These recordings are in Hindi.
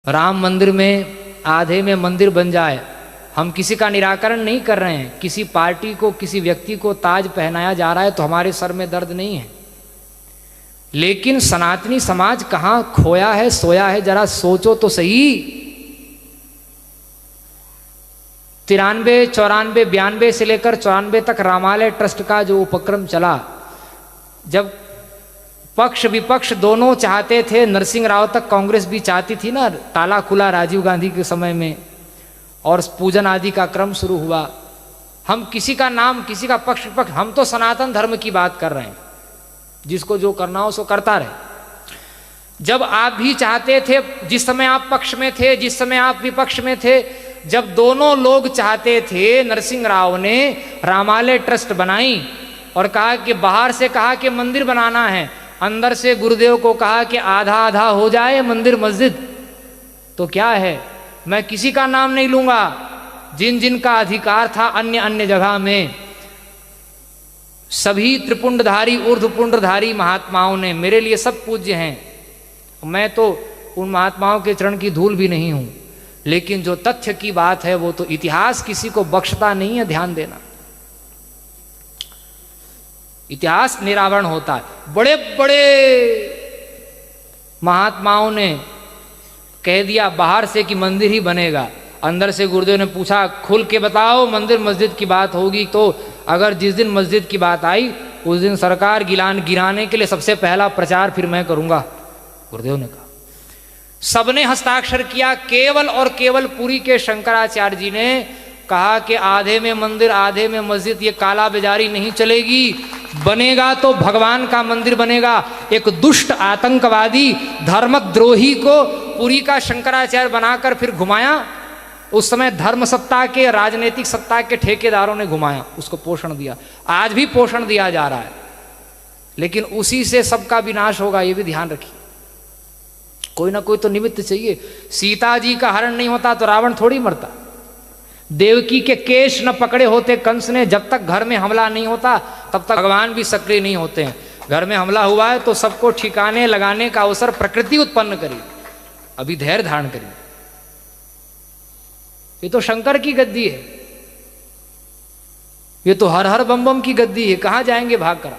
राम मंदिर में आधे में मंदिर बन जाए, हम किसी का निराकरण नहीं कर रहे हैं। किसी पार्टी को, किसी व्यक्ति को ताज पहनाया जा रहा है तो हमारे सर में दर्द नहीं है, लेकिन सनातनी समाज कहाँ खोया है, सोया है, जरा सोचो तो सही। 93, 94, 92 से लेकर 94 तक रामालय ट्रस्ट का जो उपक्रम चला, जब पक्ष विपक्ष दोनों चाहते थे, नरसिंह राव तक कांग्रेस भी चाहती थी ना, ताला खुला राजीव गांधी के समय में, और पूजन आदि का क्रम शुरू हुआ। हम किसी का नाम, किसी का पक्ष विपक्ष, हम तो सनातन धर्म की बात कर रहे हैं, जिसको जो करना हो सो करता रहे। जब आप भी चाहते थे, जिस समय आप पक्ष में थे, जिस समय आप विपक्ष में थे, जब दोनों लोग चाहते थे, नरसिंह राव ने रामालय ट्रस्ट बनाई और कहा कि बाहर से कहा कि मंदिर बनाना है, अंदर से गुरुदेव को कहा कि आधा आधा हो जाए मंदिर मस्जिद। तो क्या है, मैं किसी का नाम नहीं लूंगा, जिन जिन का अधिकार था अन्य अन्य जगह में, सभी त्रिपुंडधारी ऊर्ध्वपुंडधारी महात्माओं ने, मेरे लिए सब पूज्य हैं, मैं तो उन महात्माओं के चरण की धूल भी नहीं हूं, लेकिन जो तथ्य की बात है वो तो इतिहास किसी को बख्शता नहीं है, ध्यान देना। इतिहास निरावरण होता है। बड़े बड़े महात्माओं ने कह दिया बाहर से कि मंदिर ही बनेगा, अंदर से गुरुदेव ने पूछा खुल के बताओ मंदिर मस्जिद की बात होगी तो, अगर जिस दिन मस्जिद की बात आई उस दिन सरकार गिराने के लिए सबसे पहला प्रचार फिर मैं करूंगा, गुरुदेव ने कहा। सबने हस्ताक्षर किया, केवल और केवल पुरी के शंकराचार्य जी ने कहा कि आधे में मंदिर आधे में मस्जिद, ये काला बाजारी नहीं चलेगी, बनेगा तो भगवान का मंदिर बनेगा। एक दुष्ट आतंकवादी धर्मद्रोही को पुरी का शंकराचार्य बनाकर फिर घुमाया। उस समय धर्म सत्ता के, राजनीतिक सत्ता के ठेकेदारों ने घुमाया, उसको पोषण दिया, आज भी पोषण दिया जा रहा है, लेकिन उसी से सबका विनाश होगा, ये भी ध्यान रखिए। कोई ना कोई तो निमित्त चाहिए। सीता जी का हरण नहीं होता तो रावण थोड़ी मरता। देवकी के केश न पकड़े होते कंस ने, जब तक घर में हमला नहीं होता तब तक भगवान भी सक्रिय नहीं होते हैं। घर में हमला हुआ है तो सबको ठिकाने लगाने का अवसर प्रकृति उत्पन्न करी, अभी धैर्य धारण करिए। ये तो शंकर की गद्दी है, ये तो हर हर बम बम की गद्दी है, कहां जाएंगे भाग कर।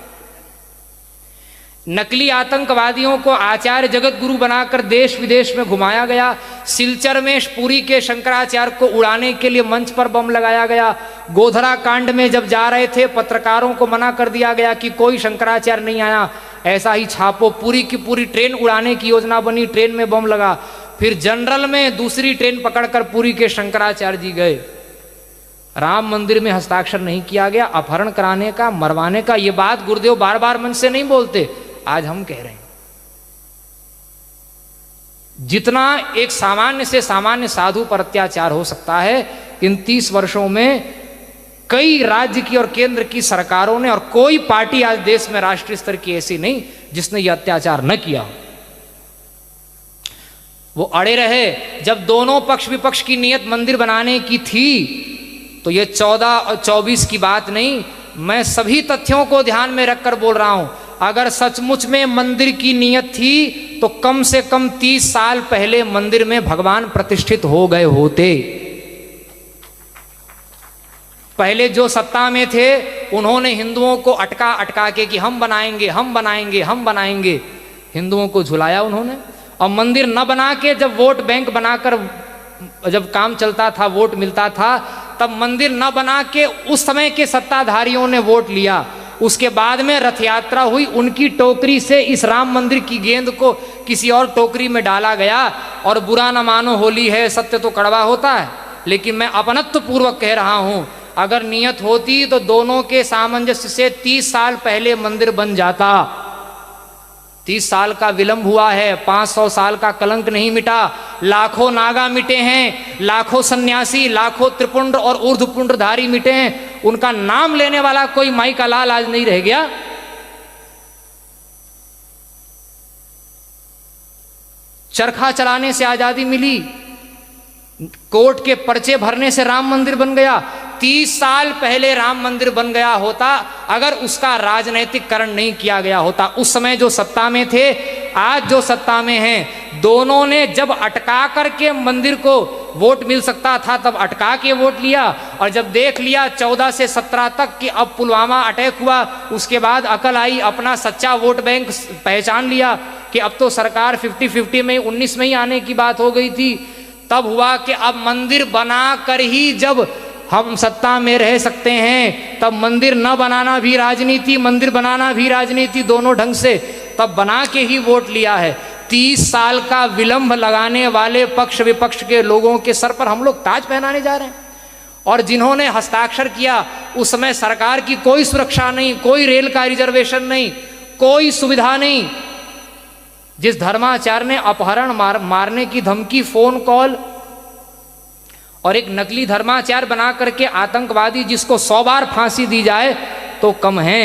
नकली आतंकवादियों को आचार्य जगत गुरु बनाकर देश विदेश में घुमाया गया। सिलचर में पुरी के शंकराचार्य को उड़ाने के लिए मंच पर बम लगाया गया। गोधरा कांड में जब जा रहे थे पत्रकारों को मना कर दिया गया कि कोई शंकराचार्य नहीं आया, ऐसा ही छापो। पूरी की पूरी ट्रेन उड़ाने की योजना बनी, ट्रेन में बम लगा। फिर जनरल में दूसरी ट्रेन पकड़कर पुरी के शंकराचार्य जी गए। राम मंदिर में हस्ताक्षर नहीं किया गया, अपहरण कराने का, मरवाने का। ये बात गुरुदेव बार बार मन से नहीं बोलते, आज हम कह रहे हैं। जितना एक सामान्य से सामान्य साधु पर अत्याचार हो सकता है, इन 30 वर्षों में कई राज्य की और केंद्र की सरकारों ने, और कोई पार्टी आज देश में राष्ट्रीय स्तर की ऐसी नहीं जिसने यह अत्याचार न किया हो। वो अड़े रहे। जब दोनों पक्ष विपक्ष की नीयत मंदिर बनाने की थी तो ये 14 और 24 की बात नहीं, मैं सभी तथ्यों को ध्यान में रखकर बोल रहा हूं। अगर सचमुच में मंदिर की नीयत थी तो कम से कम 30 साल पहले मंदिर में भगवान प्रतिष्ठित हो गए होते। पहले जो सत्ता में थे उन्होंने हिंदुओं को अटका के कि हम बनाएंगे, हम बनाएंगे, हम बनाएंगे, हिंदुओं को झुलाया उन्होंने। और मंदिर न बना के जब वोट बैंक बनाकर जब काम चलता था, वोट मिलता था, तब मंदिर न बना के उस समय के सत्ताधारियों ने वोट लिया। उसके बाद में रथ यात्रा हुई, उनकी टोकरी से इस राम मंदिर की गेंद को किसी और टोकरी में डाला गया। और बुरा न मानो, होली है, सत्य तो कड़वा होता है, लेकिन मैं अपनत्व पूर्वक कह रहा हूं, अगर नियत होती तो दोनों के सामंजस्य से 30 साल पहले मंदिर बन जाता। 30 साल का विलंब हुआ है, 500 साल का कलंक नहीं मिटा। लाखों नागा मिटे हैं, लाखों सन्यासी, लाखों त्रिपुंड और ऊर्ध्वपुंडधारी मिटे हैं। उनका नाम लेने वाला कोई माई का लाल आज नहीं रह गया। चरखा चलाने से आजादी मिली, कोर्ट के पर्चे भरने से राम मंदिर बन गया, 30 साल पहले राम मंदिर बन गया होता अगर उसका राजनैतिककरण नहीं किया गया होता। उस समय जो सत्ता में थे, आज जो सत्ता में हैं, दोनों ने जब अटका करके मंदिर को वोट मिल सकता था तब अटका के वोट लिया, और जब देख लिया 14 से 17 तक कि अब पुलवामा अटैक हुआ, उसके बाद अकल आई, अपना सच्चा वोट बैंक पहचान लिया कि अब तो सरकार 50-50 में 19 में ही आने की बात हो गई थी। तब हुआ कि अब मंदिर बना कर ही जब हम सत्ता में रह सकते हैं, तब मंदिर न बनाना भी राजनीति, मंदिर बनाना भी राजनीति, दोनों ढंग से तब बना के ही वोट लिया है। 30 साल का विलंब लगाने वाले पक्ष विपक्ष के लोगों के सर पर हम लोग ताज पहनाने जा रहे हैं। और जिन्होंने हस्ताक्षर किया उस समय सरकार की कोई सुरक्षा नहीं, कोई रेल का रिजर्वेशन नहीं, कोई सुविधा नहीं। जिस धर्माचार्य ने अपहरण मारने की धमकी, फोन कॉल और एक नकली धर्माचार्य बना करके आतंकवादी जिसको 100 बार फांसी दी जाए तो कम है।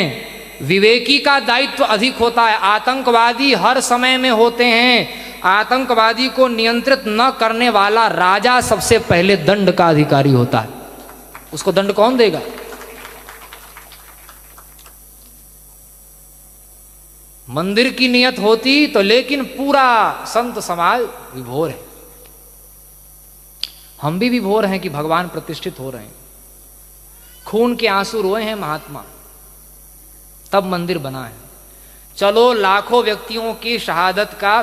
विवेकी का दायित्व अधिक होता है। आतंकवादी हर समय में होते हैं। आतंकवादी को नियंत्रित न करने वाला राजा सबसे पहले दंड का अधिकारी होता है। उसको दंड कौन देगा? मंदिर की नियत होती तो, लेकिन पूरा संत समाज विभोर है। हम भी विभोर हैं कि भगवान प्रतिष्ठित हो रहे हैं। खून के आंसू रोए हैं महात्मा, तब मंदिर बना है। चलो लाखों व्यक्तियों की शहादत का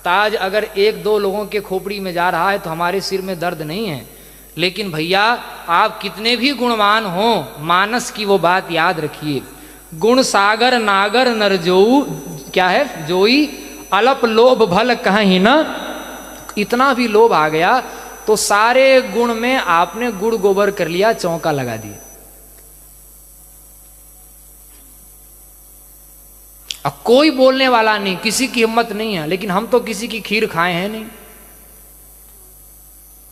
ताज अगर 1-2 लोगों के खोपड़ी में जा रहा है तो हमारे सिर में दर्द नहीं है। लेकिन भैया आप कितने भी गुणवान हो, मानस की वो बात याद रखिए, गुण सागर नागर नर जोऊ, क्या है, जोई अलप लोभ भल कहीं न। इतना भी लोभ आ गया तो सारे गुण में आपने गुड़ गोबर कर लिया, चौका लगा दिया। अब कोई बोलने वाला नहीं, किसी की हिम्मत नहीं है। लेकिन हम तो किसी की खीर खाए हैं नहीं,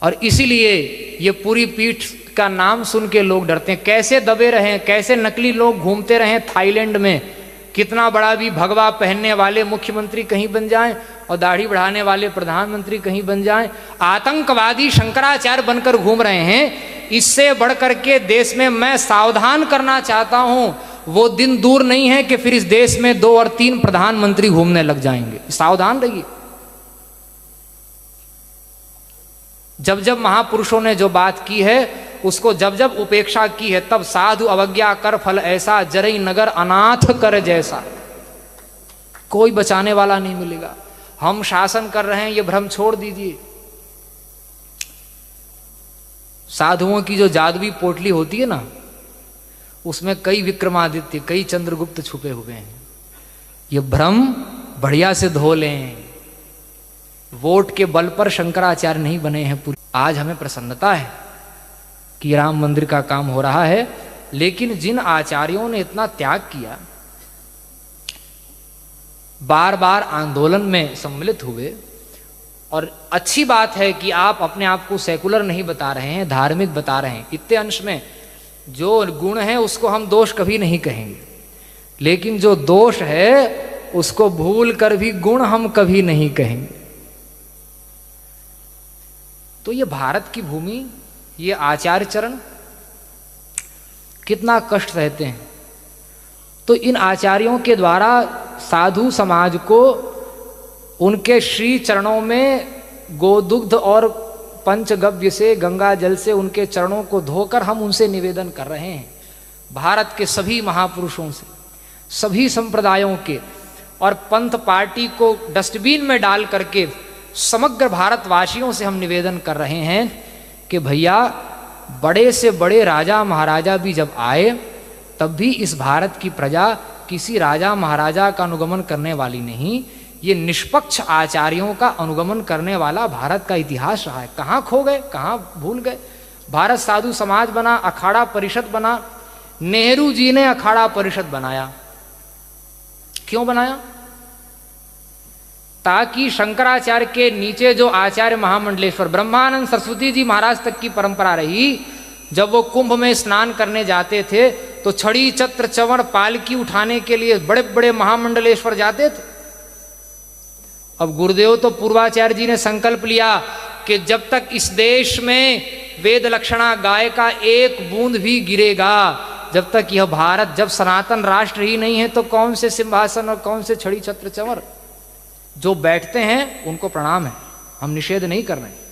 और इसीलिए ये पूरी पीठ का नाम सुन के लोग डरते हैं। कैसे दबे रहे, कैसे नकली लोग घूमते रहे थाईलैंड में, कितना बड़ा भी भगवा पहनने वाले मुख्यमंत्री कहीं बन जाएं और दाढ़ी बढ़ाने वाले प्रधानमंत्री कहीं बन जाएं। आतंकवादी शंकराचार्य बनकर घूम रहे हैं। इससे बढ़कर के देश में मैं सावधान करना चाहता हूं, वो दिन दूर नहीं है कि फिर इस देश में 2 और 3 प्रधानमंत्री घूमने लग जाएंगे। सावधान रहिए। जब जब महापुरुषों ने जो बात की है उसको जब जब उपेक्षा की है, तब साधु अवज्ञा कर फल ऐसा, जरई नगर अनाथ कर जैसा। कोई बचाने वाला नहीं मिलेगा। हम शासन कर रहे हैं ये भ्रम छोड़ दीजिए। साधुओं की जो जादुई पोटली होती है ना, उसमें कई विक्रमादित्य, कई चंद्रगुप्त छुपे हुए हैं। ये भ्रम बढ़िया से धो लें। वोट के बल पर शंकराचार्य नहीं बने हैं पूरी। आज हमें प्रसन्नता है कि राम मंदिर का काम हो रहा है, लेकिन जिन आचार्यों ने इतना त्याग किया, बार बार आंदोलन में सम्मिलित हुए, और अच्छी बात है कि आप अपने आप को सेकुलर नहीं बता रहे हैं, धार्मिक बता रहे हैं। इतने अंश में जो गुण है उसको हम दोष कभी नहीं कहेंगे, लेकिन जो दोष है उसको भूल कर भी गुण हम कभी नहीं कहेंगे। तो ये भारत की भूमि, ये आचार्य चरण कितना कष्ट सहते हैं। तो इन आचार्यों के द्वारा साधु समाज को उनके श्री चरणों में गोदुग्ध और पंचगव्य से, गंगा जल से उनके चरणों को धोकर हम उनसे निवेदन कर रहे हैं। भारत के सभी महापुरुषों से, सभी संप्रदायों के, और पंथ पार्टी को डस्टबिन में डाल करके समग्र भारतवासियों से हम निवेदन कर रहे हैं कि भैया बड़े से बड़े राजा महाराजा भी जब आए तब भी इस भारत की प्रजा किसी राजा महाराजा का अनुगमन करने वाली नहीं, ये निष्पक्ष आचार्यों का अनुगमन करने वाला भारत का इतिहास रहा है। कहाँ खो गए, कहाँ भूल गए। भारत साधु समाज बना, अखाड़ा परिषद बना। नेहरू जी ने अखाड़ा परिषद बनाया। क्यों बनाया? ताकि शंकराचार्य के नीचे जो आचार्य महामंडलेश्वर, ब्रह्मानंद सरस्वती जी महाराज तक की परंपरा रही, जब वो कुंभ में स्नान करने जाते थे तो छड़ी छत्र चवड़ पालकी उठाने के लिए बड़े बड़े महामंडलेश्वर जाते थे। अब गुरुदेव तो पूर्वाचार्य जी ने संकल्प लिया कि जब तक इस देश में वेद लक्षणा गाय का एक बूंद भी गिरेगा। जब तक यह भारत, जब सनातन राष्ट्र ही नहीं है तो कौन से सिंहासन और कौन से छड़ी छत्र चंवर। जो बैठते हैं उनको प्रणाम है, हम निषेध नहीं कर रहे हैं,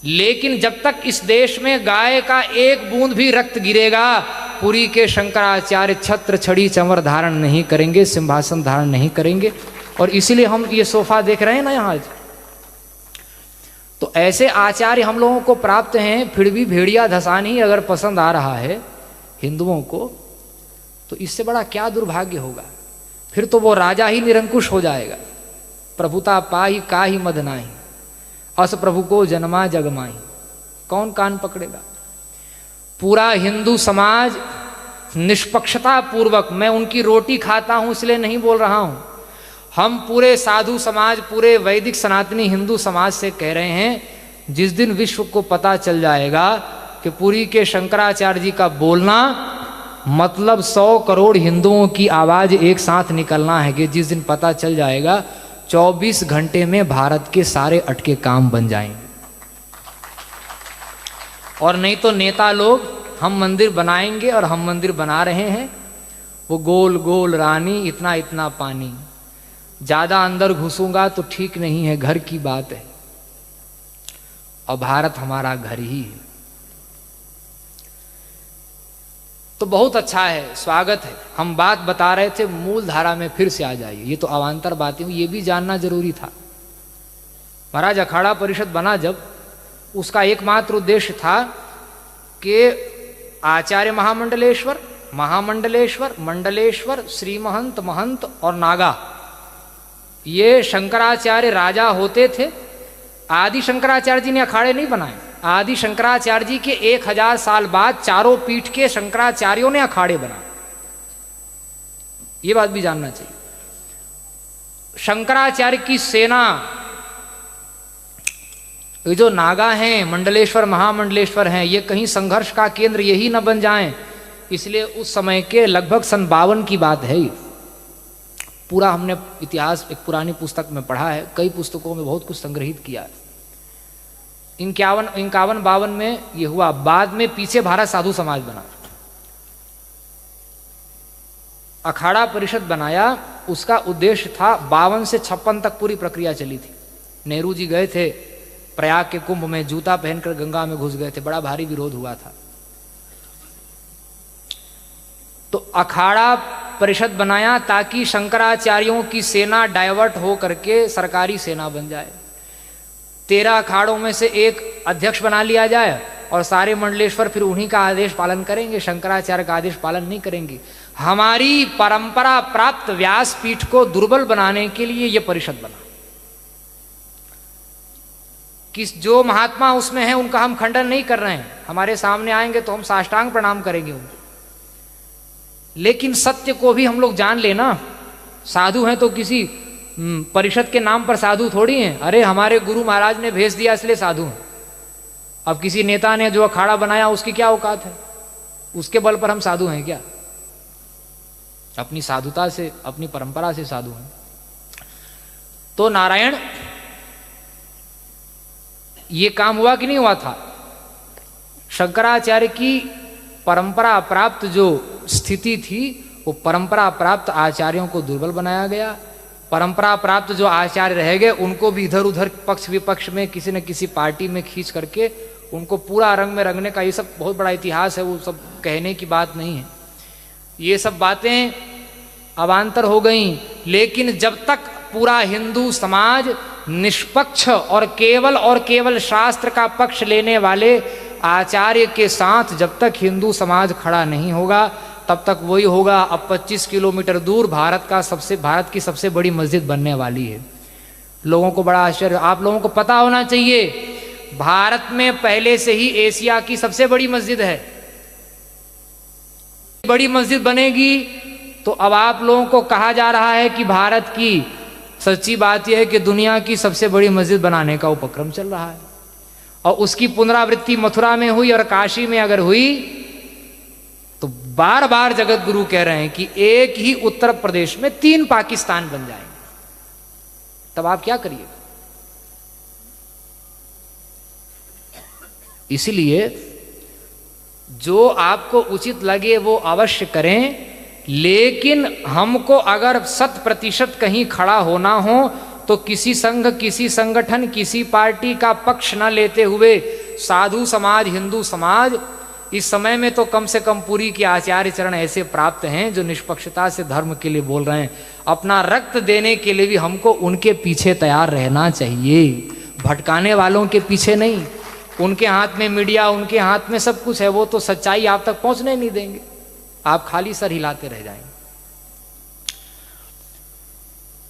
लेकिन जब तक इस देश में गाय का एक बूंद भी रक्त गिरेगा, पुरी के शंकराचार्य छत्र छड़ी चंवर धारण नहीं करेंगे, सिंहासन धारण नहीं करेंगे। और इसीलिए हम ये सोफा देख रहे हैं ना यहाँ। तो ऐसे आचार्य हम लोगों को प्राप्त हैं, फिर भी भेड़िया धसान ही अगर पसंद आ रहा है हिंदुओं को, तो इससे बड़ा क्या दुर्भाग्य होगा। फिर तो वो राजा ही निरंकुश हो जाएगा। प्रभुता पाही काहि मद नाही, अस प्रभु को जन्मा जगमाही। कौन कान पकड़ेगा। पूरा हिंदू समाज निष्पक्षता पूर्वक, मैं उनकी रोटी खाता हूं इसलिए नहीं बोल रहा हूं, हम पूरे साधु समाज, पूरे वैदिक सनातनी हिंदू समाज से कह रहे हैं, जिस दिन विश्व को पता चल जाएगा कि पुरी के शंकराचार्य जी का बोलना मतलब 100 करोड़ हिंदुओं की आवाज एक साथ निकलना है, कि जिस दिन पता चल जाएगा 24 घंटे में भारत के सारे अटके काम बन जाएंगे। और नहीं तो नेता लोग हम मंदिर बनाएंगे, और हम मंदिर बना रहे हैं, वो गोल गोल रानी इतना इतना पानी, ज्यादा अंदर घुसूंगा तो ठीक नहीं है, घर की बात है। और भारत हमारा घर ही है। तो बहुत अच्छा है, स्वागत है। हम बात बता रहे थे, मूल धारा में फिर से आ जाइए। ये तो अवान्तर बातें, ये भी जानना जरूरी था। महाराज अखाड़ा परिषद बना जब, उसका एकमात्र उद्देश्य था कि आचार्य महामंडलेश्वर, महामंडलेश्वर, मंडलेश्वर, श्री महंत, महंत और नागा, ये शंकराचार्य राजा होते थे। आदि शंकराचार्य जी ने अखाड़े नहीं बनाए। आदि शंकराचार्य जी के 1000 साल बाद चारों पीठ के शंकराचार्यों ने अखाड़े बनाए। ये बात भी जानना चाहिए। शंकराचार्य की सेना, ये जो नागा हैं, मंडलेश्वर, महामंडलेश्वर हैं, ये कहीं संघर्ष का केंद्र यही न बन जाएं, इसलिए उस समय के लगभग सन 52 की बात है। पूरा हमने इतिहास एक पुरानी पुस्तक में पढ़ा है, कई पुस्तकों में बहुत कुछ संग्रहित किया है। 51-52 में ये हुआ। बाद में पीछे भारत साधु समाज बना, अखाड़ा परिषद बनाया। उसका उद्देश्य था 52 से 56 तक पूरी प्रक्रिया चली थी। नेहरू जी गए थे प्रयाग के कुंभ में, जूता पहनकर गंगा में घुस गए थे, बड़ा भारी विरोध हुआ था। तो अखाड़ा परिषद बनाया ताकि शंकराचार्यों की सेना डाइवर्ट हो करके सरकारी सेना बन जाए। 13 अखाड़ों में से एक अध्यक्ष बना लिया जाए, और सारे मंडलेश्वर फिर उन्हीं का आदेश पालन करेंगे, शंकराचार्य का आदेश पालन नहीं करेंगे। हमारी परंपरा प्राप्त व्यासपीठ को दुर्बल बनाने के लिए यह परिषद बना। किस जो महात्मा उसमें है उनका हम खंडन नहीं कर रहे हैं, हमारे सामने आएंगे तो हम साष्टांग प्रणाम करेंगे उनको, लेकिन सत्य को भी हम लोग जान लेना। साधु हैं तो किसी परिषद के नाम पर साधु थोड़ी हैं। अरे हमारे गुरु महाराज ने भेज दिया इसलिए साधु हैं। अब किसी नेता ने जो अखाड़ा बनाया उसकी क्या औकात है, उसके बल पर हम साधु हैं क्या? अपनी साधुता से, अपनी परंपरा से साधु हैं। तो नारायण, ये काम हुआ कि नहीं हुआ था? शंकराचार्य की परंपरा प्राप्त जो स्थिति थी, वो परंपरा प्राप्त आचार्यों को दुर्बल बनाया गया। परंपरा प्राप्त जो आचार्य रह गए उनको भी इधर उधर पक्ष विपक्ष में किसी न किसी पार्टी में खींच करके उनको पूरा रंग में रंगने का, ये सब बहुत बड़ा इतिहास है, वो सब कहने की बात नहीं है। ये सब बातें अवान्तर हो गई। लेकिन जब तक पूरा हिंदू समाज निष्पक्ष और केवल शास्त्र का पक्ष लेने वाले आचार्य के साथ जब तक हिंदू समाज खड़ा नहीं होगा, तब तक वही होगा। अब 25 किलोमीटर दूर भारत की सबसे बड़ी मस्जिद बनने वाली है। लोगों को बड़ा आश्चर्य, आप लोगों को पता होना चाहिए, भारत में पहले से ही एशिया की सबसे बड़ी मस्जिद है। बड़ी मस्जिद बनेगी तो अब आप लोगों को कहा जा रहा है कि भारत की, सच्ची बात यह है कि दुनिया की सबसे बड़ी मस्जिद बनाने का उपक्रम चल रहा है। और उसकी पुनरावृत्ति मथुरा में हुई और काशी में अगर हुई तो बार बार जगत गुरु कह रहे हैं कि एक ही उत्तर प्रदेश में 3 पाकिस्तान बन जाएंगे। तब आप क्या करिए? इसलिए जो आपको उचित लगे वो अवश्य करें, लेकिन हमको अगर 100% कहीं खड़ा होना हो तो किसी संघ, किसी संगठन, किसी पार्टी का पक्ष न लेते हुए साधु समाज, हिंदू समाज, इस समय में तो कम से कम पुरी के आचार्य चरण ऐसे प्राप्त हैं जो निष्पक्षता से धर्म के लिए बोल रहे हैं। अपना रक्त देने के लिए भी हमको उनके पीछे तैयार रहना चाहिए, भटकाने वालों के पीछे नहीं। उनके हाथ में मीडिया, उनके हाथ में सब कुछ है, वो तो सच्चाई आप तक पहुंचने नहीं देंगे, आप खाली सर हिलाते रह जाएंगे।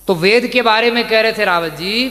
तो वेद के बारे में कह रहे थे रावत जी,